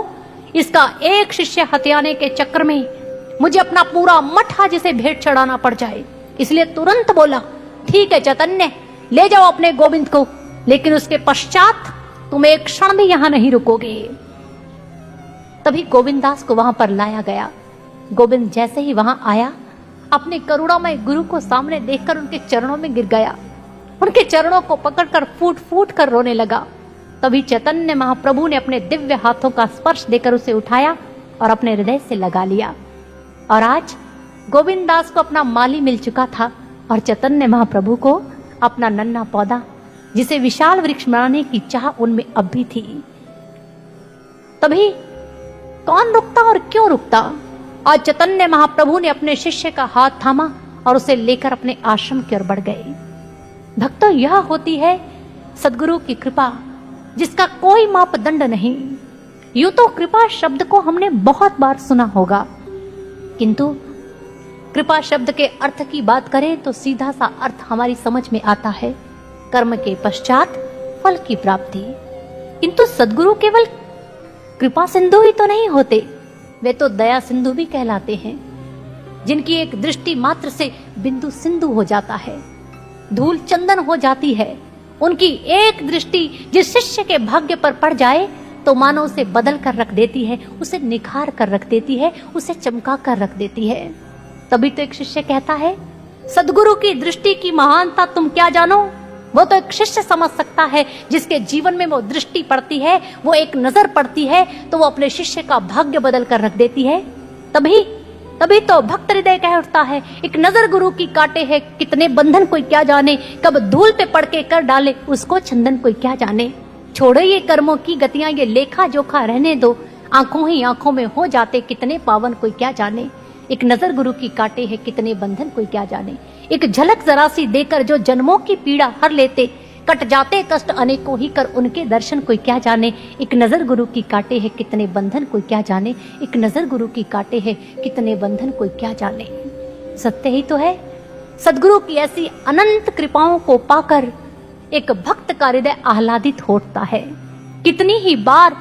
इसका एक शिष्य हत्याने के चक्कर में मुझे अपना पूरा मठ आज इसे भेंट चढ़ाना पड़ जाए। इसलिए तुरंत बोला, ठीक है चैतन्य, ले जाओ अपने गोविंद को, लेकिन उसके पश्चात तुम एक क्षण भी यहां नहीं रुकोगे। तभी गोविंददास को वहां पर लाया गया। गोविंद जैसे ही वहां आया, अपने करुणामय गुरु को सामने देखकर उनके चरणों में गिर गया, उनके चरणों को पकड़कर फूट फूट कर रोने लगा। तभी चैतन्य महाप्रभु ने अपने दिव्य हाथों का स्पर्श देकर उसे उठाया और अपने हृदय से लगा लिया। और आज गोविंददास को अपना माली मिल चुका था और चैतन्य महाप्रभु को अपना नन्हा पौधा, जिसे विशाल वृक्ष बनाने की चाह उनमें अब भी थी। तभी कौन रुकता और क्यों रुकता? आज चैतन्य महाप्रभु ने अपने शिष्य का हाथ थामा और उसे लेकर अपने आश्रम की ओर बढ़ गए। भक्तों, यह होती है सद्गुरु की कृपा, जिसका कोई मापदंड नहीं। यूं तो कृपा शब्द को हमने बहुत बार सुना होगा, किंतु कृपा शब्द के अर्थ की बात करें तो सीधा सा अर्थ हमारी समझ में आता है, कर्म के पश्चात फल की प्राप्ति। किंतु सद्गुरु केवल कृपा सिंधु ही तो नहीं होते, वे तो दया सिंधु भी कहलाते हैं, जिनकी एक दृष्टि मात्र से बिंदु सिंधु हो जाता है, धूल चंदन हो जाती है। उनकी एक दृष्टि जिस शिष्य के भाग्य पर पड़ जाए तो मानो उसे बदल कर रख देती है, उसे निखार कर रख देती है, उसे चमका कर रख देती है। तभी तो एक शिष्य कहता है, सद्गुरु की दृष्टि की महानता तुम क्या जानो। वो तो एक शिष्य समझ सकता है जिसके जीवन में वो दृष्टि पड़ती है, वो एक नजर पड़ती है तो वो अपने शिष्य का भाग्य बदल कर रख देती है। तभी तो भक्त हृदय कह उठता है, एक नजर गुरु की काटे है, कितने बंधन कोई क्या जाने, कब धूल पे पड़ के कर डाले उसको चंदन कोई क्या जाने। छोड़ो ये कर्मों की गतियां, ये लेखा जोखा रहने दो, आंखों ही आंखों में हो जाते कितने पावन कोई क्या जाने। एक नजर गुरु की काटे है, कितने बंधन कोई क्या जाने। एक झलक जरा सी देकर जो जन्मों की पीड़ा हर लेते, कट जाते कष्ट अनेकों ही कर उनके दर्शन कोई क्या जाने। एक नजर गुरु की काटे है, कितने बंधन कोई क्या जाने। एक नजर गुरु की काटे है, कितने बंधन कोई क्या जाने। सत्य ही तो है, सद्गुरु की ऐसी अनंत कृपाओं को पाकर एक भक्त का हृदय आह्लादित होता है। कितनी ही बार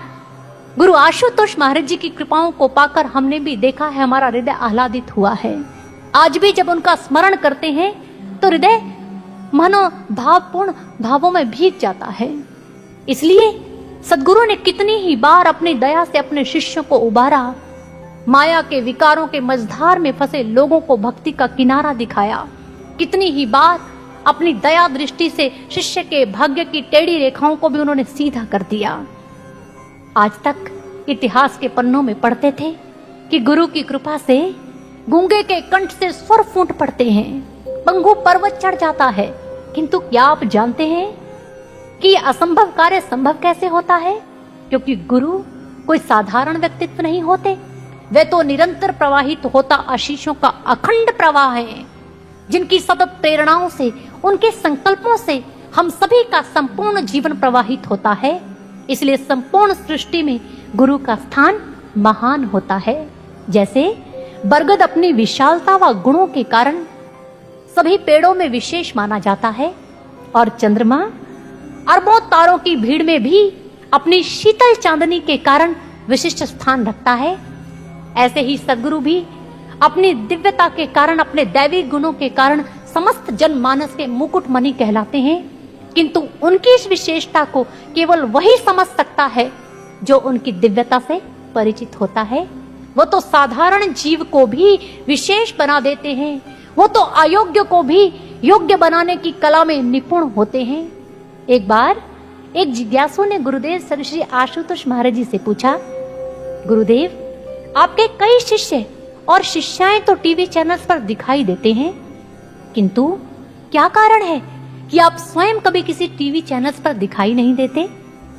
गुरु आशुतोष महाराज जी की कृपाओं को पाकर हमने भी देखा है, हमारा हृदय आह्लादित हुआ है। आज भी जब उनका स्मरण करते हैं तो हृदय मानो भावपूर्ण भावों में भीग जाता है। इसलिए सद्गुरु ने कितनी ही बार अपनी दया से अपने शिष्यों को उबारा, माया के विकारों के मझधार में फंसे लोगों को भक्ति का किनारा दिखाया। कितनी ही बार अपनी दया दृष्टि से शिष्य के भाग्य की टेढ़ी रेखाओं को भी उन्होंने सीधा कर दिया। आज तक इतिहास के पन्नों में पढ़ते थे कि गुरु की कृपा से गूंगे के कंठ से स्वर फूट पड़ते हैं, पंगु पर्वत चढ़ जाता है। किंतु क्या आप जानते हैं कि असंभव कार्य संभव कैसे होता है? क्योंकि गुरु कोई साधारण व्यक्तित्व नहीं होते, वे तो निरंतर प्रवाहित होता आशीषों का अखंड प्रवाह है, जिनकी सतत प्रेरणाओं से, उनके संकल्पों से हम सभी का संपूर्ण जीवन प्रवाहित होता है। इसलिए संपूर्ण सृष्टि में गुरु का स्थान महान होता है। जैसे बरगद अपनी विशालता व गुणों के कारण सभी पेड़ों में विशेष माना जाता है, और चंद्रमा अरबों तारों की भीड़ में भी अपनी शीतल चांदनी के कारण विशिष्ट स्थान रखता है। ऐसे ही सद्गुरु भी अपनी दिव्यता के कारण, अपने दैवी गुणों के कारण समस्त जनमानस के मुकुटमणि कहलाते हैं। किंतु उनकी इस विशेषता को केवल वही समझ सकता है जो उनकी दिव्यता से परिचित होता है। वो तो साधारण जीव को भी विशेष बना देते हैं, वो तो अयोग्य को भी योग्य बनाने की कला में निपुण होते हैं। एक बार एक जिज्ञासु ने गुरुदेव श्री आशुतोष महाराज जी से पूछा, गुरुदेव आपके कई शिष्य और शिष्याएं तो टीवी चैनल्स पर दिखाई देते हैं, किंतु क्या कारण है कि आप स्वयं कभी किसी टीवी चैनल्स पर दिखाई नहीं देते?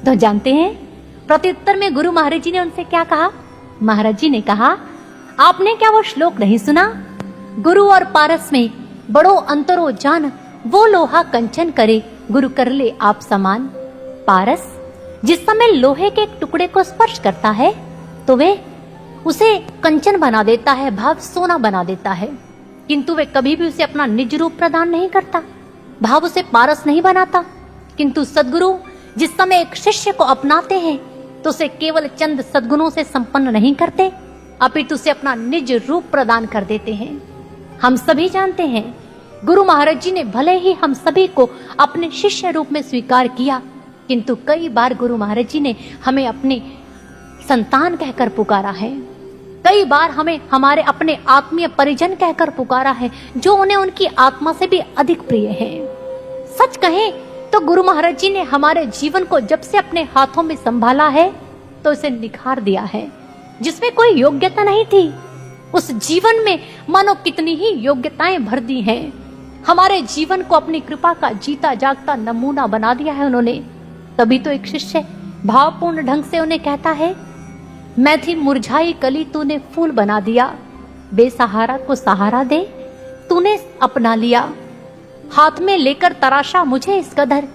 तो जानते हैं प्रत्युत्तर में गुरु महाराज जी ने उनसे क्या कहा? महाराज जी ने कहा, आपने क्या वो श्लोक नहीं सुना? गुरु और पारस में बड़ो अंतरो जान, वो लोहा कंचन करे, गुरु कर ले आप समान। पारस जिस समय लोहे के एक टुकड़े को स्पर्श करता है तो वे उसे कंचन बना देता है, भाव सोना बना देता है, किंतु वे कभी भी उसे अपना निज रूप प्रदान नहीं करता, भाव उसे पारस नहीं बनाता। किंतु सद्गुरु जिस समय एक शिष्य को अपनाते हैं तो उसे केवल चंद सद्गुणों से संपन्न नहीं करते, अपितु उसे अपना निज रूप प्रदान कर देते हैं। हम सभी जानते हैं गुरु महाराज जी ने भले ही हम सभी को अपने शिष्य रूप में स्वीकार किया, किंतु कई बार गुरु महाराज जी ने हमें अपने संतान कहकर पुकारा है। कई बार हमें हमारे अपने आत्मीय परिजन कहकर पुकारा है, जो उन्हें उनकी आत्मा से भी अधिक प्रिय है। सच कहें तो गुरु महाराज जी ने हमारे जीवन को जब से अपने हाथों में संभाला है तो इसे निखार दिया है। जिसमें कोई योग्यता नहीं थी, उस जीवन में मानो कितनी ही योग्यताएं भर दी हैं। हमारे जीवन को अपनी कृपा का जीता जागता नमूना बना दिया है उन्होंने। तभी तो एक शिष्य भावपूर्ण ढंग से उन्हें कहता है, मैं थी मुरझाई कली तूने फूल बना दिया, बेसहारा को सहारा दे तूने अपना लिया, हाथ में लेकर तराशा मुझे इस कदर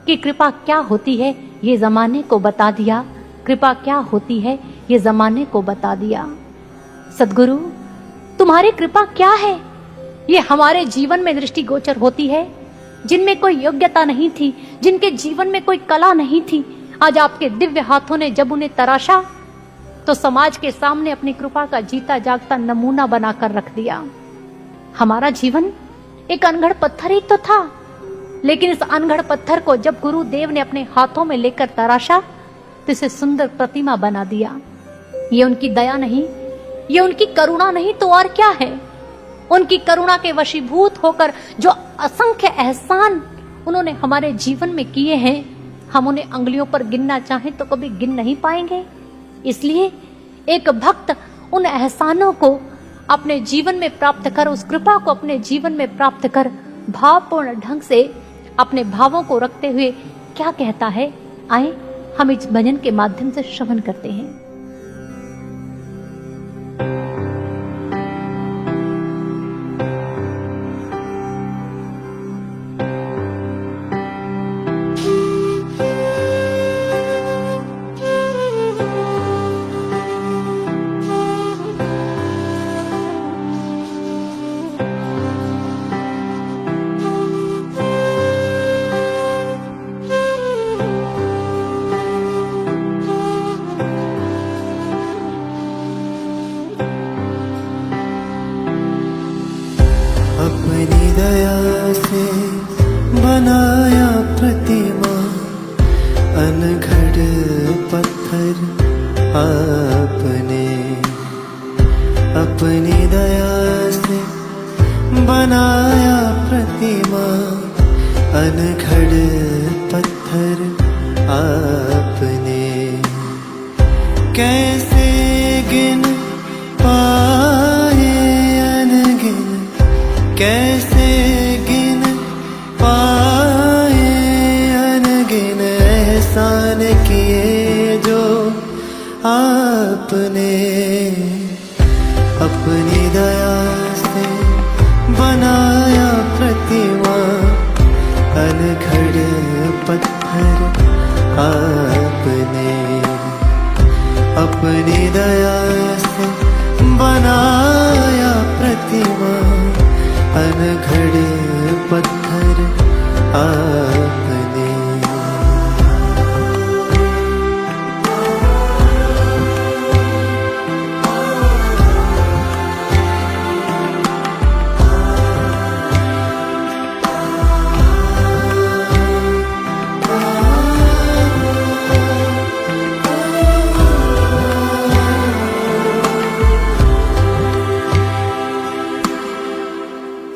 कि कृपा क्या होती है ये जमाने को बता दिया, कृपा क्या होती है ये जमाने को बता दिया। सद्गुरु तुम्हारी कृपा क्या है ये हमारे जीवन में दृष्टिगोचर होती है। जिनमें कोई योग्यता नहीं थी, जिनके जीवन में कोई कला नहीं थी, आज आपके दिव्य हाथों ने जब उन्हें तराशा तो समाज के सामने अपनी कृपा का जीता जागता नमूना बनाकर रख दिया। हमारा जीवन एक अनगढ़ पत्थर ही तो था, लेकिन इस अनगढ़ पत्थर को जब गुरुदेव ने अपने हाथों में लेकर तराशा तो इसे सुंदर प्रतिमा बना दिया। ये उनकी दया नहीं, ये उनकी करुणा नहीं तो और क्या है। उनकी करुणा के वशीभूत होकर जो असंख्य एहसान उन्होंने हमारे जीवन में किए हैं, हम उन्हें अंगुलियों पर गिनना चाहें तो कभी गिन नहीं पाएंगे। इसलिए एक भक्त उन एहसानों को अपने जीवन में प्राप्त कर, उस कृपा को अपने जीवन में प्राप्त कर, भावपूर्ण ढंग से अपने भावों को रखते हुए क्या कहता है, आए हम इस भजन के माध्यम से श्रवण करते हैं। अपनी दया से बनाया प्रतिमा, अनगढ़ पत्थर आपने। अपनी दया से बनाया प्रतिमा, अनगढ़ पत्थर आपने। कैसे गिन पाए अनगिन, कैसे गिन पाए अनगिन एहसान किए जो आपने। अपनी दया से बनाया प्रतिमा, अनगढ़ पत्थर आपने। अपनी दया से बनाया प्रतिमा, अनगढ़ पत्थर आपने।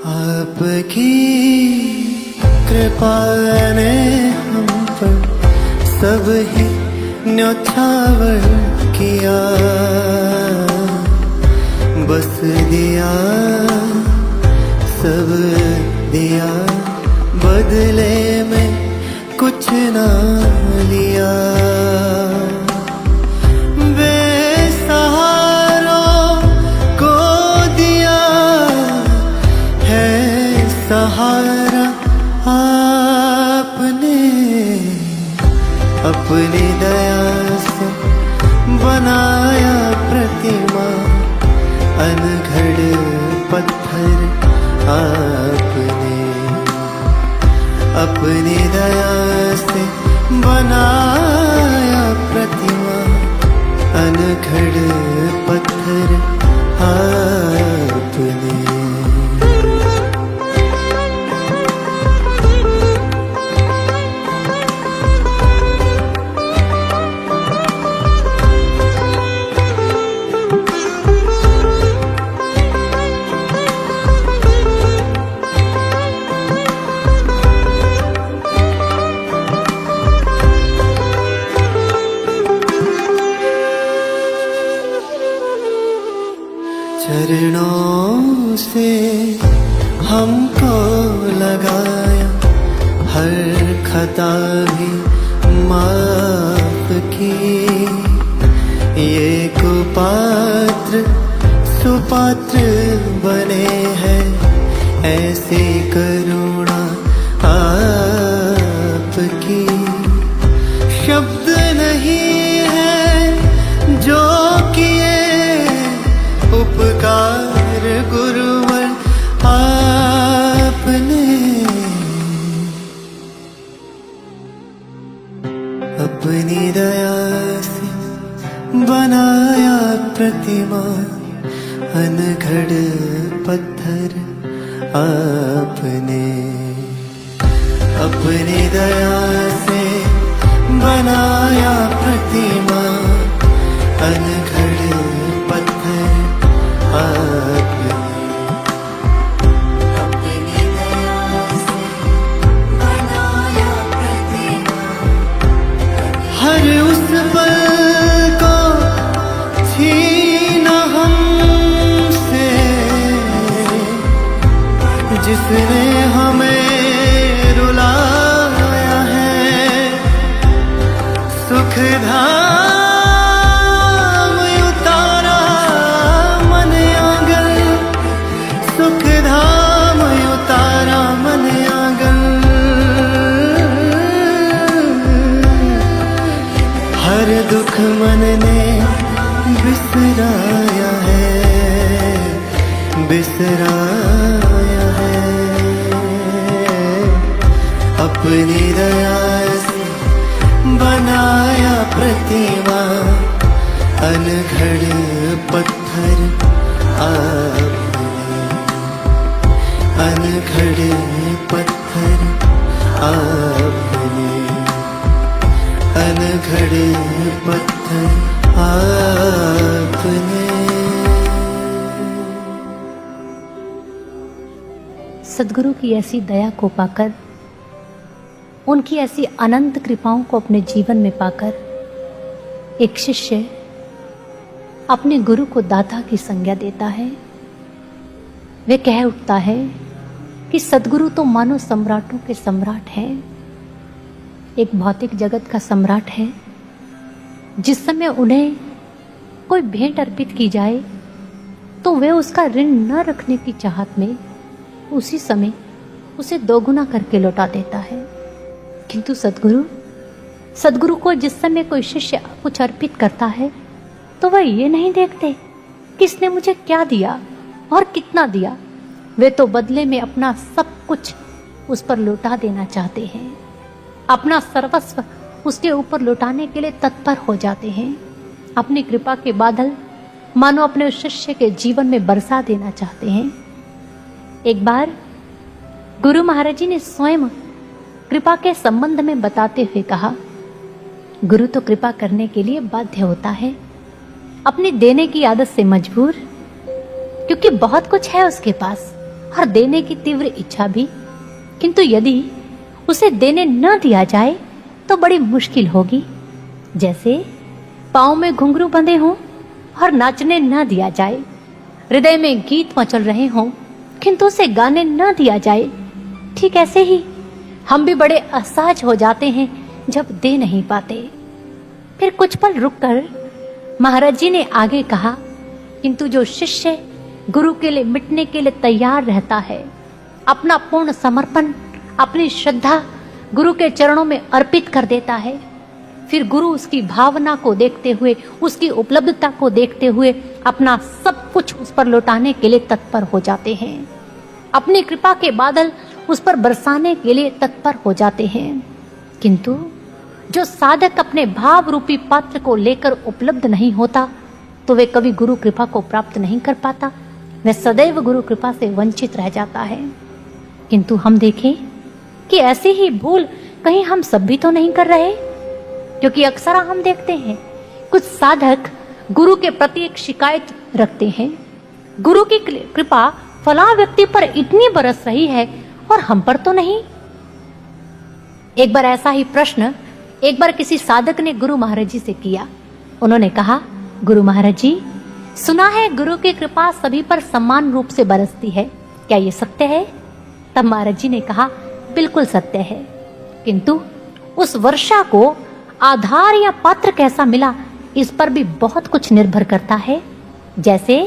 आपकी कृपा ने हम पर सब ही न्योछावर किया, बस दिया सब दिया, बदले में कुछ ना लिया। सहारा आपने। अपनी दया से बनाया प्रतिमा, अनगढ़ पत्थर आपने। अपनी दया से बनाया प्रतिमा, अनगढ़ पत्थर आपने। चरणों से हमको लगाया, हर खता भी माफ की। ये कुपात्र सुपात्र बने हैं, ऐसी करुणा आपकी। शब्द नहीं है जो किए उपकार गुरुवर आपने। अपनी बनाया प्रतिमा अनघड़ पत्थर आपने, अपनी दया से बनाया प्रतिमा अनघड़ पत्थर आपने, अपनी दया से बनाया प्रतिमा। हर उस पल को छीना हमसे जिसने हमें रुलाया है, सुख धाम उतारा मन आंगन, सुख धाम उतारा मन आंगन। हर दुख मन ने बिसराया है, बिसराया है, अपनी दया से बनाया प्रतिमा अनघड़ पत्थर आपने, अनघड़ पत्थर आपने, अनघड़ पत्थर आपने। सदगुरु की ऐसी दया को पाकर, उनकी ऐसी अनंत कृपाओं को अपने जीवन में पाकर एक शिष्य अपने गुरु को दाता की संज्ञा देता है। वे कह उठता है कि सदगुरु तो मानो सम्राटों के सम्राट हैं, एक भौतिक जगत का सम्राट है। जिस समय उन्हें कोई भेंट अर्पित की जाए तो वे उसका ऋण न रखने की चाहत में उसी समय उसे दोगुना करके लौटा देता है। किंतु सदगुरु को जिस समय कोई शिष्य कुछ अर्पित करता है तो वह ये नहीं देखते किसने मुझे क्या दिया और कितना दिया, वे तो बदले में अपना सब कुछ उस पर लौटा देना चाहते हैं, अपना सर्वस्व उसके ऊपर लौटाने के लिए तत्पर हो जाते हैं। अपनी कृपा के बादल मानो अपने उस शिष्य के जीवन में बरसा देना चाहते हैं। एक बार गुरु महाराज जी ने स्वयं कृपा के संबंध में बताते हुए कहा, गुरु तो कृपा करने के लिए बाध्य होता है, अपनी देने की आदत से मजबूर, क्योंकि बहुत कुछ है उसके पास और देने की तीव्र इच्छा भी, किंतु यदि उसे देने न दिया जाए तो बड़ी मुश्किल होगी। जैसे पाँव में घुंघरू बंधे हों और नाचने न दिया जाए, हृदय में गीत मचल रहे हों किंतु उसे गाने न दिया जाए, ठीक ऐसे ही हम भी बड़े असहज हो जाते हैं जब दे नहीं पाते। फिर कुछ पल रुककर महाराज जी ने आगे कहा, किंतु जो शिष्य गुरु के लिए मिटने के लिए तैयार रहता है, अपना पूर्ण समर्पण, अपनी श्रद्धा गुरु के चरणों में अर्पित कर देता है, फिर गुरु उसकी भावना को देखते हुए, उसकी उपलब्धता को देखते हुए अपना सब कुछ उस पर लौटाने के लिए तत्पर हो जाते हैं, अपनी कृपा के बादल उस पर बरसाने के लिए तत्पर हो जाते हैं। किंतु जो साधक अपने भाव रूपी पात्र को लेकर उपलब्ध नहीं होता तो वे कभी गुरु कृपा को प्राप्त नहीं कर पाता, वह सदैव गुरु कृपा से वंचित रह जाता है। किंतु हम देखें कि ऐसी ही भूल कहीं हम सब भी तो नहीं कर रहे, क्योंकि अक्सर हम देखते हैं कुछ साधक गुरु के प्रति एक शिकायत रखते हैं, गुरु की कृपा फलां व्यक्ति पर इतनी बरस रही है और हम पर तो नहीं। एक बार ऐसा ही प्रश्न एक बार किसी साधक ने गुरु महाराज जी से किया। उन्होंने कहा, गुरु महाराज जी, सुना है गुरु की कृपा सभी पर समान रूप से बरसती है, क्या ये सत्य है? तब महाराज जी ने कहा, बिल्कुल सत्य है, किंतु उस वर्षा को आधार या पात्र कैसा मिला इस पर भी बहुत कुछ निर्भर करता है। जैसे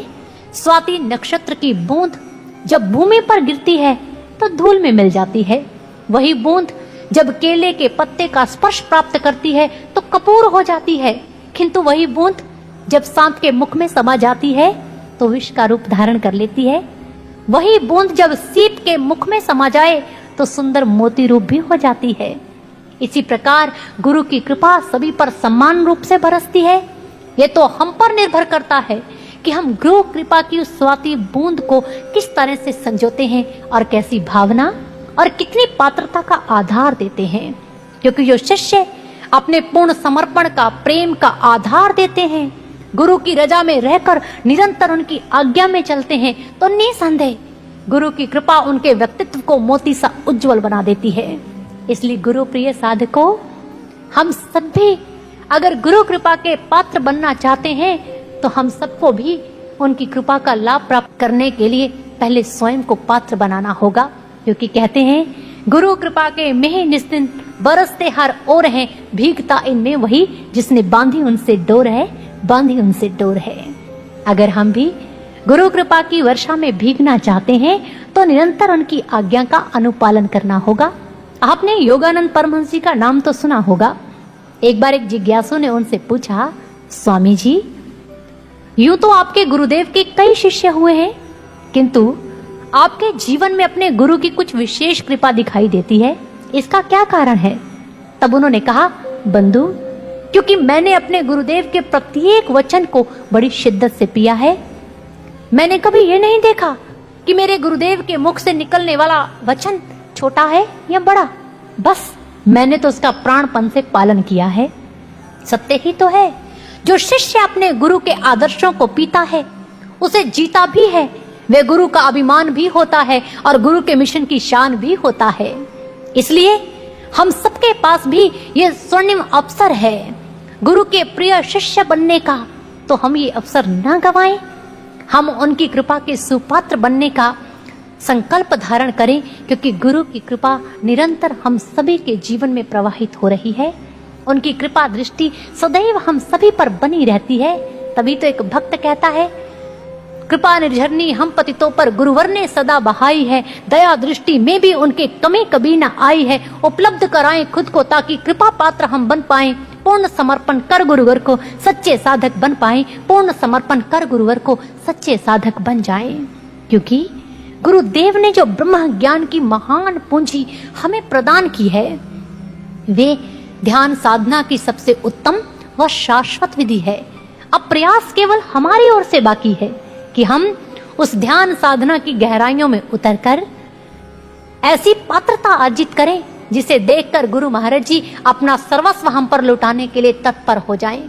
स्वाति नक्षत्र की बूंद जब भूमि पर गिरती है तो धूल में मिल जाती है, वही बूंद जब केले के पत्ते का स्पर्श प्राप्त करती है तो कपूर हो जाती है, किंतु वही बूंद जब सांप के मुख में समा जाती है तो विष का रूप धारण कर लेती है, वही बूंद जब सीप के मुख में समा जाए तो सुंदर मोती रूप भी हो जाती है। इसी प्रकार गुरु की कृपा सभी पर समान रूप से बरसती है, ये तो हम पर निर्भर करता है कि हम गुरु कृपा की उस स्वाति बूंद को किस तरह से संजोते हैं और कैसी भावना और कितनी पात्रता का आधार देते हैं। क्योंकि जो शिष्य अपने पूर्ण समर्पण का, प्रेम का आधार देते हैं, गुरु की रजा में रहकर निरंतर उनकी आज्ञा में चलते हैं, तो निसंदेह गुरु की कृपा उनके व्यक्तित्व को मोती सा उज्जवल बना देती है। इसलिए गुरु प्रिय साधकों, हम सभी अगर गुरु कृपा के पात्र बनना चाहते हैं तो हम सबको भी उनकी कृपा का लाभ प्राप्त करने के लिए पहले स्वयं को पात्र बनाना होगा। क्योंकि कहते हैं गुरु कृपा के मेह निस्दिन बरसते हर ओर है, भीगता इनमें वही जिसने बांधी उनसे डोर है, बांधी उनसे डोर है। अगर हम भी गुरु कृपा की वर्षा में भीगना चाहते हैं तो निरंतर उनकी आज्ञा का अनुपालन करना होगा। आपने योगानंद परमहंस जी का नाम तो सुना होगा। एक बार एक जिज्ञासु ने उनसे पूछा, स्वामी जी, यूं तो आपके गुरुदेव के कई शिष्य हुए हैं, किंतु आपके जीवन में अपने गुरु की कुछ विशेष कृपा दिखाई देती है, इसका क्या कारण है? तब उन्होंने कहा, बंधु, क्योंकि मैंने अपने गुरुदेव के प्रत्येक वचन को बड़ी शिद्दत से पिया है। मैंने कभी ये नहीं देखा कि मेरे गुरुदेव के मुख से निकलने वाला वचन छोटा है या बड़ा, बस मैंने तो उसका प्राणपण से पालन किया है। सत्य ही तो है, जो शिष्य अपने गुरु के आदर्शों को पीता है, उसे जीता भी है, वे गुरु का अभिमान भी होता है और गुरु के मिशन की शान भी होता है। इसलिए हम सबके पास भी ये स्वर्णिम अवसर है गुरु के प्रिय शिष्य बनने का, तो हम ये अवसर न गवाएं। हम उनकी कृपा के सुपात्र बनने का संकल्प धारण करें, क्योंकि गुरु की कृपा निरंतर हम सभी के जीवन में प्रवाहित हो रही है। उनकी कृपा दृष्टि सदैव हम सभी पर बनी रहती है। तभी तो एक भक्त कहता है, कृपा निर्झरनी हम पतितों पर गुरुवर ने सदा बहाई है, दया दृष्टि में भी उनके कमी कभी न आई है। उपलब्ध कराएं खुद को ताकि कृपा पात्र हम बन पाएं, पूर्ण समर्पण कर गुरुवर को सच्चे साधक बन पाएं, पूर्ण समर्पण कर गुरुवर को सच्चे साधक बन जाएं। क्योंकि गुरुदेव ने जो ब्रह्म ज्ञान की महान पूंजी हमें प्रदान की है, वे ध्यान साधना की सबसे उत्तम व शाश्वत विधि है। अब प्रयास केवल हमारी ओर से बाकी है कि हम उस ध्यान साधना की गहराइयों में उतरकर ऐसी पात्रता अर्जित करें जिसे देखकर गुरु महाराज जी अपना सर्वस्व हम पर लुटाने के लिए तत्पर हो जाएं।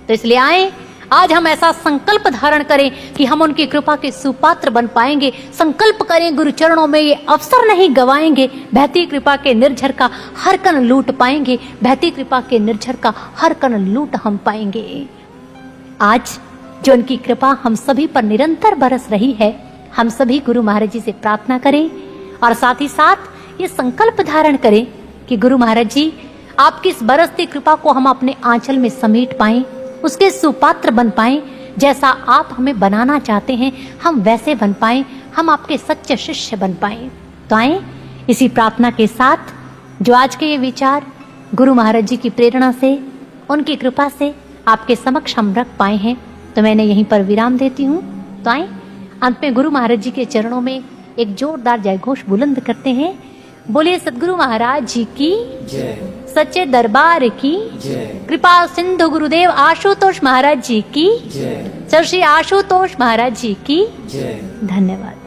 तो इसलिए आए, आज हम ऐसा संकल्प धारण करें कि हम उनकी कृपा के सुपात्र बन पाएंगे। संकल्प करें, गुरु चरणों में ये अवसर नहीं गवाएंगे। बहती कृपा के निर्झर का हर कण लूट पाएंगे, बहती कृपा के निर्झर का हर कण लूट हम पाएंगे। आज जो उनकी कृपा हम सभी पर निरंतर बरस रही है, हम सभी गुरु महाराज जी से प्रार्थना करें और साथ ही साथ ये संकल्प धारण करें कि गुरु महाराज जी, आपकी इस बरसती कृपा को हम अपने आंचल में समेट पाएं, उसके सुपात्र बन पाएं। जैसा आप हमें बनाना चाहते हैं हम वैसे बन पाएं, हम आपके सच्चे शिष्य बन पाएं। तो आए, इसी प्रार्थना के साथ जो आज के ये विचार गुरु महाराज जी की प्रेरणा से, उनकी कृपा से आपके समक्ष हम रख पाए हैं, तो मैंने यहीं पर विराम देती हूँ। तो आए, अंत में गुरु महाराज जी के चरणों में एक जोरदार जयघोष बुलंद करते हैं। बोलिए सद्गुरु महाराज जी की जय, सच्चे दरबार की जय, कृपा सिंधु गुरुदेव आशुतोष महाराज जी की जय, सर श्री आशुतोष महाराज जी की जय। धन्यवाद।